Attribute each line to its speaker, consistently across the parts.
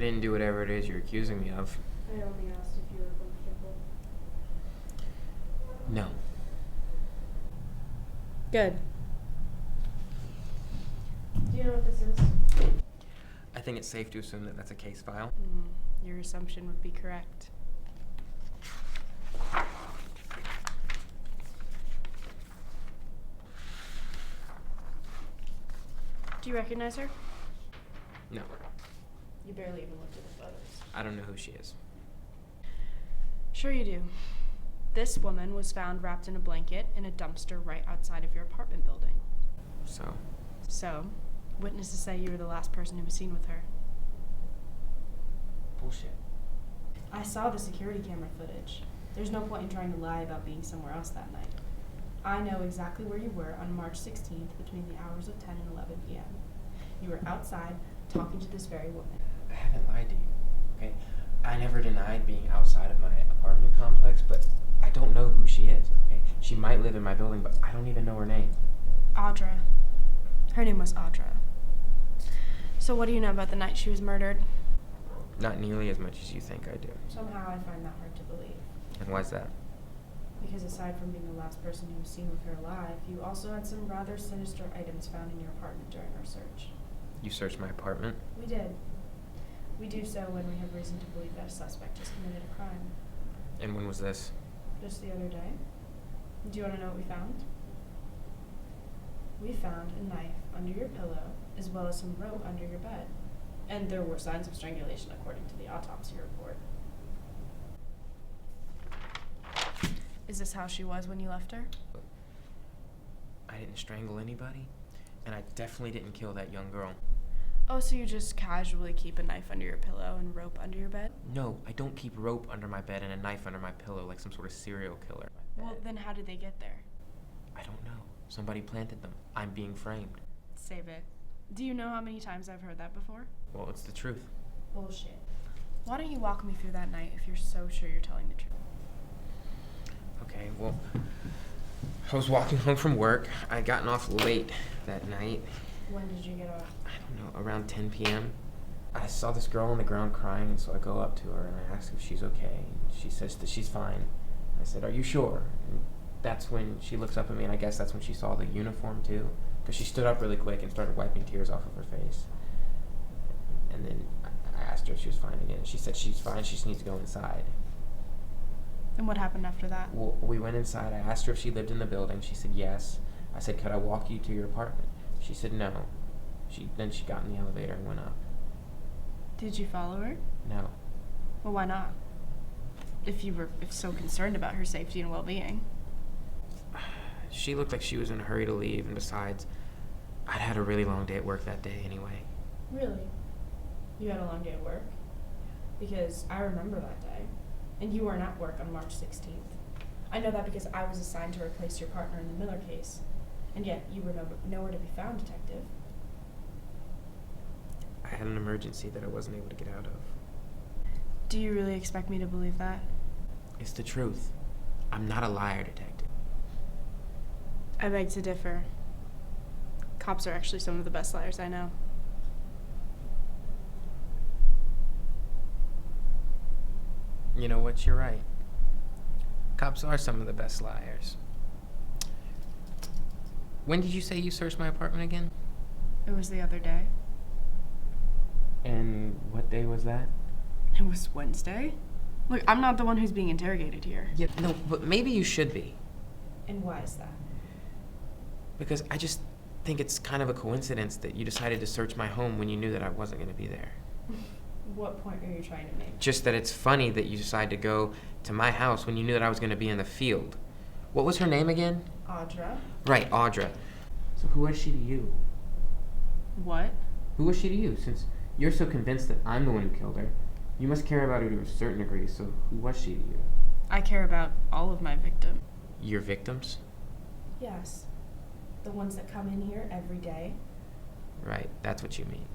Speaker 1: didn't do whatever it is you're accusing me of.
Speaker 2: I only asked if you were comfortable.
Speaker 1: No.
Speaker 2: Good. Do you know what this is?
Speaker 1: I think it's safe to assume that that's a case file.
Speaker 2: Your assumption would be correct. Do you recognize her?
Speaker 1: No.
Speaker 2: You barely even looked at the photos.
Speaker 1: I don't know who she is.
Speaker 2: Sure you do. This woman was found wrapped in a blanket in a dumpster right outside of your apartment building.
Speaker 1: So,
Speaker 2: Witnesses say you were the last person who was seen with her.
Speaker 1: bullshit.
Speaker 2: I saw the security camera footage. There's no point in trying to lie about being somewhere else that night. I know exactly where you were on March 16th between the hours of 10 and 11 p.m. You were outside talking to this very woman.
Speaker 1: I haven't lied to you, okay? I never denied being outside of my apartment complex, but I don't know who she is, okay? She might live in my building, but I don't even know her name.
Speaker 2: Audra. Her name was Audra. So what do you know about the night she was murdered?
Speaker 1: Not nearly as much as you think I do.
Speaker 2: Somehow I find that hard to believe.
Speaker 1: And why's that?
Speaker 2: Because aside from being the last person who was seen with her alive, you also had some rather sinister items found in your apartment during our search.
Speaker 1: You searched my apartment?
Speaker 2: We did. We do so when we have reason to believe that a suspect has committed a crime.
Speaker 1: And when was this?
Speaker 2: Just the other day. Do you want to know what we found? We found a knife under your pillow, as well as some rope under your bed. And there were signs of strangulation according to the autopsy report. Is this how she was when you left her?
Speaker 1: I didn't strangle anybody, and I definitely didn't kill that young girl.
Speaker 2: Oh, so you just casually keep a knife under your pillow and rope under your bed?
Speaker 1: No, I don't keep rope under my bed and a knife under my pillow like some sort of serial killer.
Speaker 2: Well, then how did they get there?
Speaker 1: I don't know. Somebody planted them. I'm being framed.
Speaker 2: Save it. Do you know how many times I've heard that before?
Speaker 1: Well, it's the truth.
Speaker 2: Bullshit. Why don't you walk me through that night if you're so sure you're telling the truth?
Speaker 1: Okay, well, I was walking home from work. I'd gotten off late that night.
Speaker 2: When did you get off?
Speaker 1: I don't know, around 10 p.m. I saw this girl on the ground crying, and so I go up to her and I ask if she's okay. And she says that she's fine. I said, "Are you sure?" And that's when she looks up at me, and I guess that's when she saw the uniform too, because she stood up really quick and started wiping tears off of her face. And then I asked her if she was fine again. She said she's fine, she just needs to go inside.
Speaker 2: And what happened after that?
Speaker 1: Well, we went inside. I asked her if she lived in the building. She said yes. I said, "Could I walk you to your apartment?" She said no. Then she got in the elevator and went up.
Speaker 2: Did you follow her?
Speaker 1: No.
Speaker 2: Well, why not? If you were so concerned about her safety and well-being.
Speaker 1: She looked like she was in a hurry to leave, and besides, I'd had a really long day at work that day anyway.
Speaker 2: Really? You had a long day at work? Because I remember that day. And you weren't at work on March 16th. I know that because I was assigned to replace your partner in the Miller case. And yet, you were nowhere to be found, Detective.
Speaker 1: I had an emergency that I wasn't able to get out of.
Speaker 2: Do you really expect me to believe that?
Speaker 1: It's the truth. I'm not a liar, Detective.
Speaker 2: I beg to differ. Cops are actually some of the best liars I know.
Speaker 1: You know what? You're right. Cops are some of the best liars. When did you say you searched my apartment again?
Speaker 2: It was the other day.
Speaker 1: And what day was that?
Speaker 2: It was Wednesday. Look, I'm not the one who's being interrogated here.
Speaker 1: Yeah, no, but maybe you should be.
Speaker 2: And why is that?
Speaker 1: Because I just think it's kind of a coincidence that you decided to search my home when you knew that I wasn't going to be there.
Speaker 2: What point are you trying to make?
Speaker 1: Just that it's funny that you decided to go to my house when you knew that I was going to be in the field. What was her name again?
Speaker 2: Audra?
Speaker 1: Right, Audra. So who was she to you?
Speaker 2: What?
Speaker 1: Who was she to you? Since you're so convinced that I'm the one who killed her, you must care about her to a certain degree, so who was she to you?
Speaker 2: I care about all of my victims.
Speaker 1: Your victims?
Speaker 2: Yes. The ones that come in here every day.
Speaker 1: Right, that's what you mean.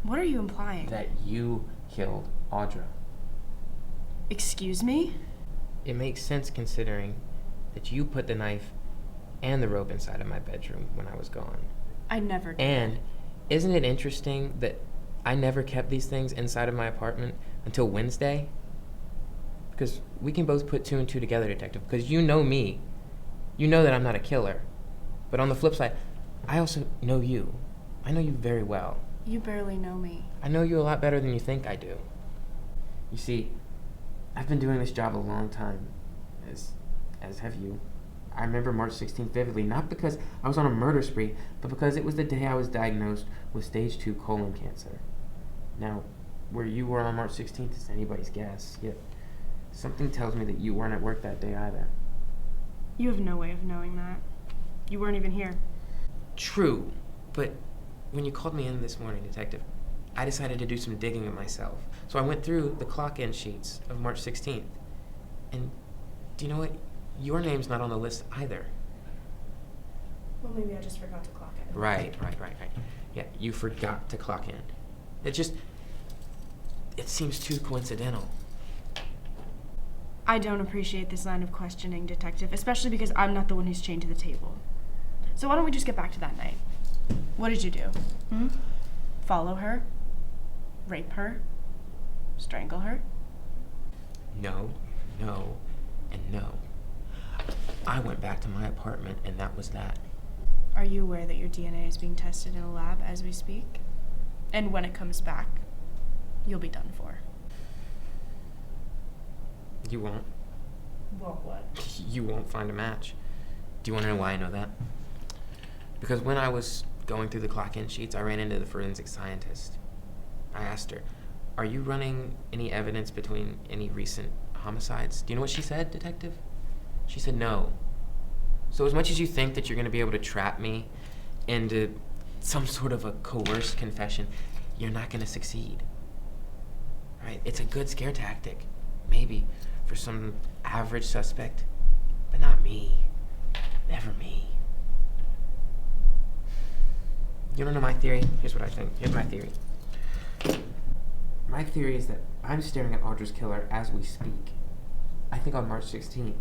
Speaker 2: What are you implying?
Speaker 1: That you killed Audra.
Speaker 2: Excuse me?
Speaker 1: It makes sense considering that you put the knife and the rope inside of my bedroom when I was gone.
Speaker 2: I never did.
Speaker 1: And isn't it interesting that I never kept these things inside of my apartment until Wednesday. Because we can both put two and two together, Detective. Because you know me. You know that I'm not a killer. But on the flip side, I also know you. I know you very well.
Speaker 2: You barely know me.
Speaker 1: I know you a lot better than you think I do. You see, I've been doing this job a long time, as have you. I remember March 16th vividly, not because I was on a murder spree, but because it was the day I was diagnosed with stage 2 colon cancer. Now, where you were on March 16th is anybody's guess, yet something tells me that you weren't at work that day either.
Speaker 2: You have no way of knowing that. You weren't even here.
Speaker 1: True, but when you called me in this morning, Detective, I decided to do some digging of myself. So I went through the clock-in sheets of March 16th. And do you know what? Your name's not on the list either.
Speaker 2: Well, maybe I just forgot to clock in.
Speaker 1: Right. Yeah, you forgot to clock in. It seems too coincidental.
Speaker 2: I don't appreciate this line of questioning, Detective, especially because I'm not the one who's chained to the table. So why don't we just get back to that night? What did you do? Follow her? Rape her? Strangle her?
Speaker 1: No, and no. I went back to my apartment, and that was that.
Speaker 2: Are you aware that your DNA is being tested in a lab as we speak? And when it comes back, you'll be done for.
Speaker 1: You won't.
Speaker 2: Well, what?
Speaker 1: You won't find a match. Do you want to know why I know that? Because when I was going through the clock-in sheets, I ran into the forensic scientist. I asked her, are you running any evidence between any recent homicides? Do you know what she said, Detective? She said no. So as much as you think that you're going to be able to trap me into some sort of a coerced confession, you're not going to succeed. Right? It's a good scare tactic, maybe, for some average suspect, but not me. Never me. You don't know my theory? Here's what I think. Here's my theory. My theory is that I'm staring at Audra's killer as we speak. I think on March 16th,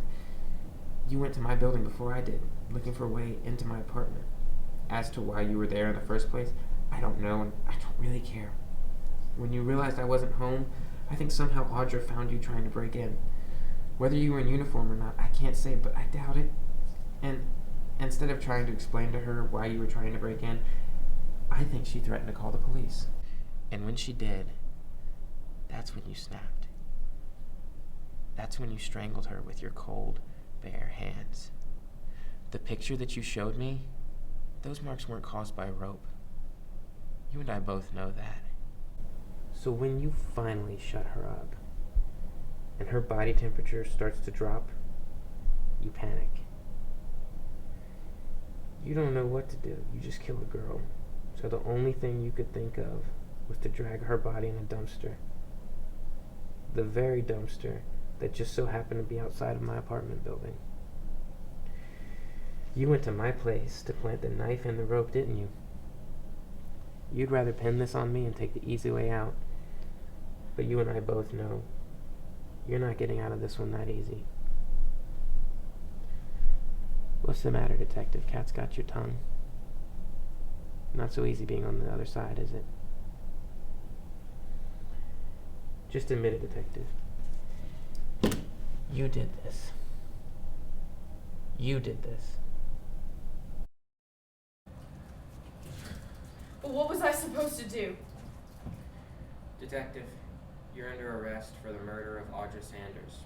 Speaker 1: you went to my building before I did, looking for a way into my apartment. As to why you were there in the first place, I don't know, and I don't really care. When you realized I wasn't home, I think somehow Audra found you trying to break in. Whether you were in uniform or not, I can't say, but I doubt it. And instead of trying to explain to her why you were trying to break in, I think she threatened to call the police. And when she did, that's when you snapped. That's when you strangled her with your cold, bare hands. The picture that you showed me, those marks weren't caused by a rope. You and I both know that. So when you finally shut her up, and her body temperature starts to drop, you panic. You don't know what to do. You just kill a girl. So the only thing you could think of was to drag her body in a dumpster. The very dumpster that just so happened to be outside of my apartment building. You went to my place to plant the knife and the rope, didn't you? You'd rather pin this on me and take the easy way out. But you and I both know you're not getting out of this one that easy. What's the matter, Detective? Cat's got your tongue. Not so easy being on the other side, is it? Just admit it, Detective. You did this. You did this.
Speaker 2: But what was I supposed to do?
Speaker 1: Detective, you're under arrest for the murder of Audra Sanders.